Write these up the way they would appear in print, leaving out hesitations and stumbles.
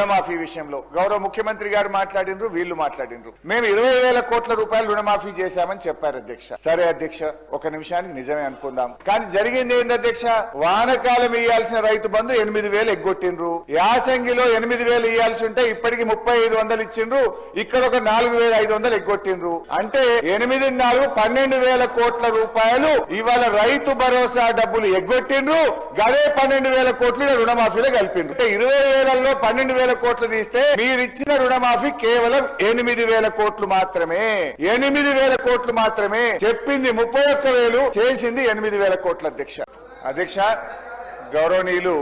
రుణమాఫీ విషయంలో గౌరవ ముఖ్యమంత్రి గారు మాట్లాడినరు, వీళ్ళు మాట్లాడినరు. మేము 20,000 కోట్ల రూపాయలు రుణమాఫీ చేశామని చెప్పారు అధ్యక్ష. సరే అధ్యక్ష, ఒక నిమిషానికి నిజమే అనుకుందాం. కానీ జరిగింది ఏంటి అధ్యక్ష? వానకాలం ఇయ్యాల్సిన రైతు బంధు 8,000 ఎగ్గొట్టిండ్రు. యాసంగిలో 8,000 ఇయ్యాల్సి ఉంటే ఇప్పటికి 3,500 ఇచ్చిండ్రు. ఇక్కడ ఒక 4,500 ఎగ్గొట్టిండ్రు. అంటే 8,4 12,000 కోట్ల రూపాయలు ఇవాళ రైతు భరోసా డబ్బులు ఎగ్గొట్టిండ్రు. గదే 12,000 కోట్లు రుణమాఫీలో కలిపిండ్రు. అంటే 20,000లో 12,000 కోట్లు తీస్తే మీరిచ్చిన రుణమాఫీ కేవలం 8,000 కోట్లు మాత్రమే. 8,000 కోట్లు మాత్రమే. చెప్పింది 31,000, చేసింది 8,000 కోట్ల అధ్యక్ష. గౌరవనీయులు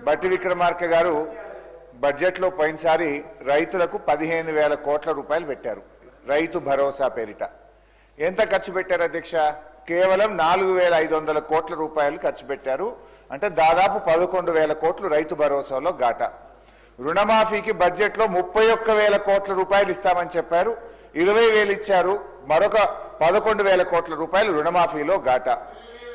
బట్టి విక్రమార్క గారు బడ్జెట్ లో పోయినసారి రైతులకు 15,000 కోట్ల రూపాయలు పెట్టారు రైతు భరోసా పేరిట. ఎంత ఖర్చు పెట్టారు అధ్యక్ష? కేవలం 4,500 కోట్ల రూపాయలు ఖర్చు పెట్టారు. అంటే దాదాపు 11,000 కోట్లు రైతు భరోసాలో గాటా. రుణమాఫీకి బడ్జెట్ లో 31,000 కోట్ల రూపాయలు ఇస్తామని చెప్పారు. 20,000 ఇచ్చారు. మరొక 11,000 కోట్ల రూపాయలు రుణమాఫీలో గాటా.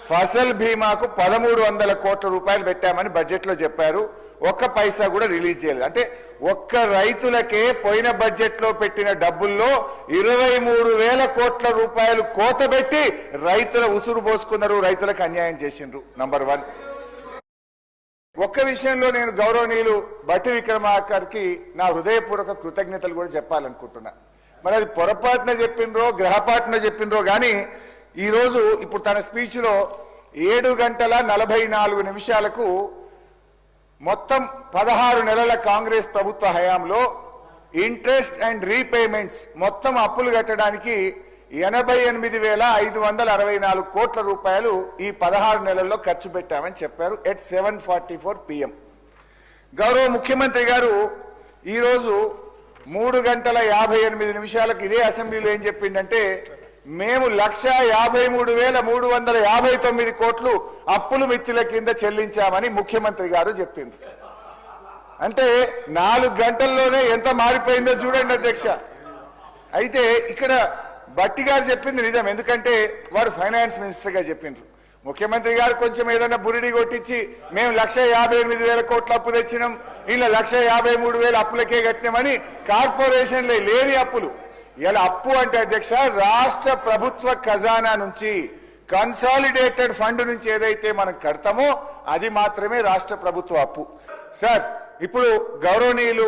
ఫసల్ బీమాకు 1,300 కోట్ల రూపాయలు పెట్టామని బడ్జెట్ లో చెప్పారు. ఒక్క పైసా కూడా రిలీజ్ చేయలేదు. అంటే ఒక్క రైతులకే పోయిన బడ్జెట్ లో పెట్టిన డబ్బుల్లో 23,000 కోట్ల రూపాయలు కోత పెట్టి రైతుల ఉసురు పోసుకున్నారు, రైతులకు అన్యాయం చేసిండ్రు. నంబర్ 1. ఒక్క విషయంలో నేను గౌరవనీయులు బట్టి విక్రమార్కకి నా హృదయపూర్వక కృతజ్ఞతలు కూడా చెప్పాలనుకుంటున్నా. మరి అది పొరపాటున చెప్పిండ్రో గ్రహపాటున చెప్పిండ్రో గాని ఈ రోజు ఇప్పుడు తన స్పీచ్ లో 7 గంటల 44 నిమిషాలకు మొత్తం 16 నెలల కాంగ్రెస్ ప్రభుత్వ హయాంలో ఇంట్రెస్ట్ అండ్ రీపేమెంట్స్ మొత్తం అప్పులు కట్టడానికి 88,564 కోట్ల రూపాయలు ఈ 16 నెలల్లో ఖర్చు పెట్టామని చెప్పారు ఎట్ 7:44 PM. గౌరవ ముఖ్యమంత్రి గారు ఈరోజు 3 గంటల 58 నిమిషాలకు ఇదే అసెంబ్లీలో ఏం చెప్పిండంటే మేము 1,53,359 కోట్లు అప్పులు మిత్తుల కింద చెల్లించామని ముఖ్యమంత్రి గారు చెప్పింది. అంటే 4 గంటల్లోనే ఎంత మారిపోయిందో చూడండి అధ్యక్ష. అయితే ఇక్కడ బట్టి గారు చెప్పింది నిజం, ఎందుకంటే వారు ఫైనాన్స్ మినిస్టర్ గా చెప్పిండ్రు. ముఖ్యమంత్రి గారు కొంచెం ఏదైనా బురిడి కొట్టించి మేము 1,58,000 కోట్ల అప్పు తెచ్చినాం, ఇలా 1,53,000 అప్పులకే కట్టినామని కార్పొరేషన్లో లేని అప్పులు. ఇలా అప్పు అంటే అధ్యక్ష రాష్ట్ర ప్రభుత్వ ఖజానా నుంచి కన్సాలిడేటెడ్ ఫండ్ నుంచి ఏదైతే మనం కడతామో అది మాత్రమే రాష్ట్ర ప్రభుత్వ అప్పు. సార్ ఇప్పుడు గౌరవనీయులు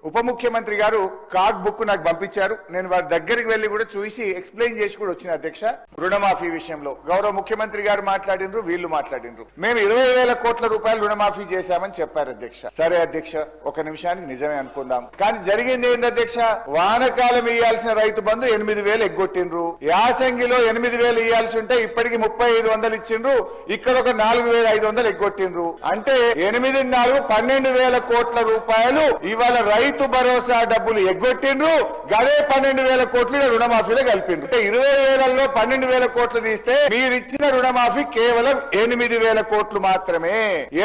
ఉప ముఖ్యమంత్రి గారు కాక్ బుక్ నాకు పంపించారు. నేను వారి దగ్గరికి వెళ్లి కూడా చూసి ఎక్స్ప్లెయిన్ చేసి కూడా వచ్చిన అధ్యక్ష. రుణమాఫీ విషయంలో గౌరవ ముఖ్యమంత్రి గారు మాట్లాడినరు, వీళ్ళు మాట్లాడినరు. మేము 20,000 కోట్ల రూపాయలు రుణమాఫీ చేశామని చెప్పారు అధ్యక్ష. సరే అధ్యక్ష, ఒక నిమిషానికి నిజమే అనుకుందాం. కానీ జరిగింది ఏంటి అధ్యక్ష? వానకాలం ఇయ్యాల్సిన రైతు బంధు 8,000 ఎగ్గొట్టిండ్రు. యాసంగిలో 8,000 ఇయ్యాల్సి ఉంటే ఇప్పటికి 3,500 ఇచ్చిండ్రు. ఇక్కడ ఒక 4,500 ఎగ్గొట్టిండ్రు. అంటే 8,4 కోట్ల రూపాయలు ఇవాళ రైతు భరోసా డబ్బులు ఎగ్గొట్టిండ్రు. గదే 12,000 కోట్లు రుణమాఫీలో కలిపిండ్రు. అంటే 20,000లో 12,000 కోట్లు తీస్తే మీరిచ్చిన రుణమాఫీ కేవలం 8,000 కోట్లు మాత్రమే.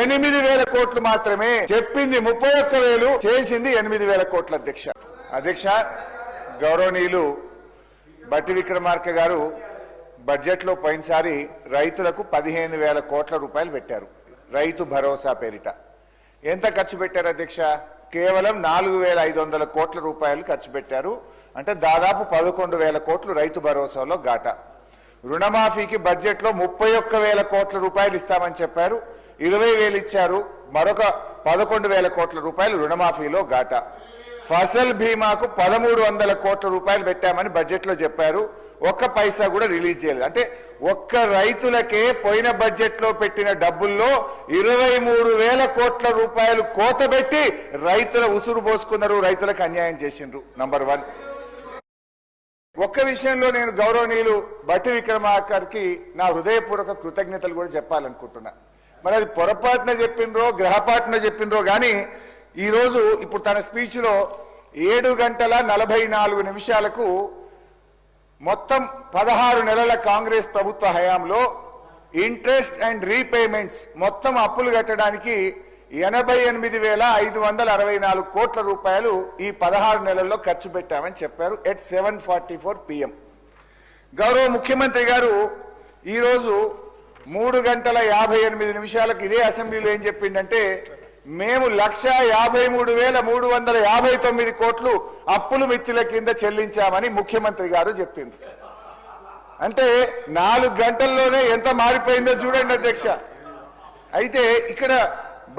8,000 కోట్లు మాత్రమే. చెప్పింది 31,000, చేసింది 8,000 కోట్ల అధ్యక్ష. గౌరవనీయులు బట్టి విక్రమార్క గారు బడ్జెట్ లో పోయినసారి రైతులకు 15,000 కోట్ల రూపాయలు పెట్టారు రైతు భరోసా పేరిట. ఎంత ఖర్చు పెట్టారు అధ్యక్ష? కేవలం 4,500 కోట్ల రూపాయలు ఖర్చు పెట్టారు. అంటే దాదాపు 11,000 కోట్లు రైతు భరోసాలో గాటా. రుణమాఫీకి బడ్జెట్ లో 31,000 కోట్ల రూపాయలు ఇస్తామని చెప్పారు. 20,000 ఇచ్చారు. మరొక 11,000 కోట్ల రూపాయలు రుణమాఫీలో గాటా. ఫసల్ బీమాకు 1,300 కోట్ల రూపాయలు పెట్టామని బడ్జెట్ లో చెప్పారు. ఒక్క పైసా కూడా రిలీజ్ చేయలేదు. అంటే ఒక్క రైతులకే పోయిన బడ్జెట్ లో పెట్టిన డబ్బుల్లో 23,000 కోట్ల రూపాయలు కోత పెట్టి రైతుల ఉసురు పోసుకున్నారు, రైతులకు అన్యాయం చేసిండ్రు. నంబర్ 1. ఒక్క విషయంలో నేను గౌరవనీయులు బట్టి విక్రమార్కకి నా హృదయపూర్వక కృతజ్ఞతలు కూడా చెప్పాలనుకుంటున్నా. మరి అది పొరపాటున చెప్పిండ్రో గ్రహపాటున చెప్పిండ్రో గాని ఈ రోజు ఇప్పుడు తన స్పీచ్ లో 7 గంటల 44 నిమిషాలకు మొత్తం 16 నెలల కాంగ్రెస్ ప్రభుత్వ హయాంలో ఇంట్రెస్ట్ అండ్ రీపేమెంట్స్ మొత్తం అప్పులు కట్టడానికి 88,564 కోట్ల రూపాయలు ఈ 16 నెలల్లో ఖర్చు పెట్టామని చెప్పారు ఎట్ 7:44 PM. గౌరవ ముఖ్యమంత్రి గారు ఈరోజు 3 గంటల 58 నిమిషాలకు ఇదే అసెంబ్లీలో ఏం చెప్పిండంటే మేము 1,53,359 కోట్లు అప్పులు మిత్తుల కింద చెల్లించామని ముఖ్యమంత్రి గారు చెప్పింది. అంటే 4 గంటల్లోనే ఎంత మారిపోయిందో చూడండి అధ్యక్ష. అయితే ఇక్కడ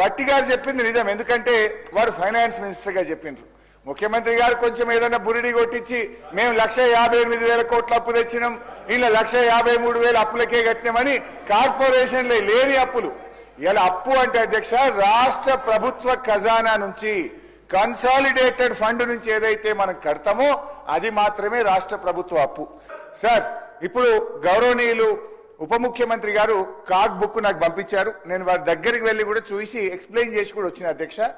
భట్టి గారు చెప్పింది నిజం, ఎందుకంటే వారు ఫైనాన్స్ మినిస్టర్ గా చెప్పిండ్రు. ముఖ్యమంత్రి గారు కొంచెం ఏదైనా బురిడి కొట్టించి మేము 1,58,000 కోట్ల అప్పు తెచ్చినాం, ఇలా 1,53,000 అప్పులకే కట్టినామని కార్పొరేషన్లో లేని అప్పులు. ఇలా అప్పు అంటే అధ్యక్ష రాష్ట్ర ప్రభుత్వ ఖజానా నుంచి కన్సాలిడేటెడ్ ఫండ్ నుంచి ఏదైతే మనం కడతామో అది మాత్రమే రాష్ట్ర ప్రభుత్వ అప్పు. సార్ ఇప్పుడు గౌరవనీయులు ఉప ముఖ్యమంత్రి గారు కాగ్ బుక్ నాకు పంపించారు. నేను వారి దగ్గరికి వెళ్ళి కూడా చూసి ఎక్స్ప్లెయిన్ చేసి కూడా వచ్చిన అధ్యక్ష.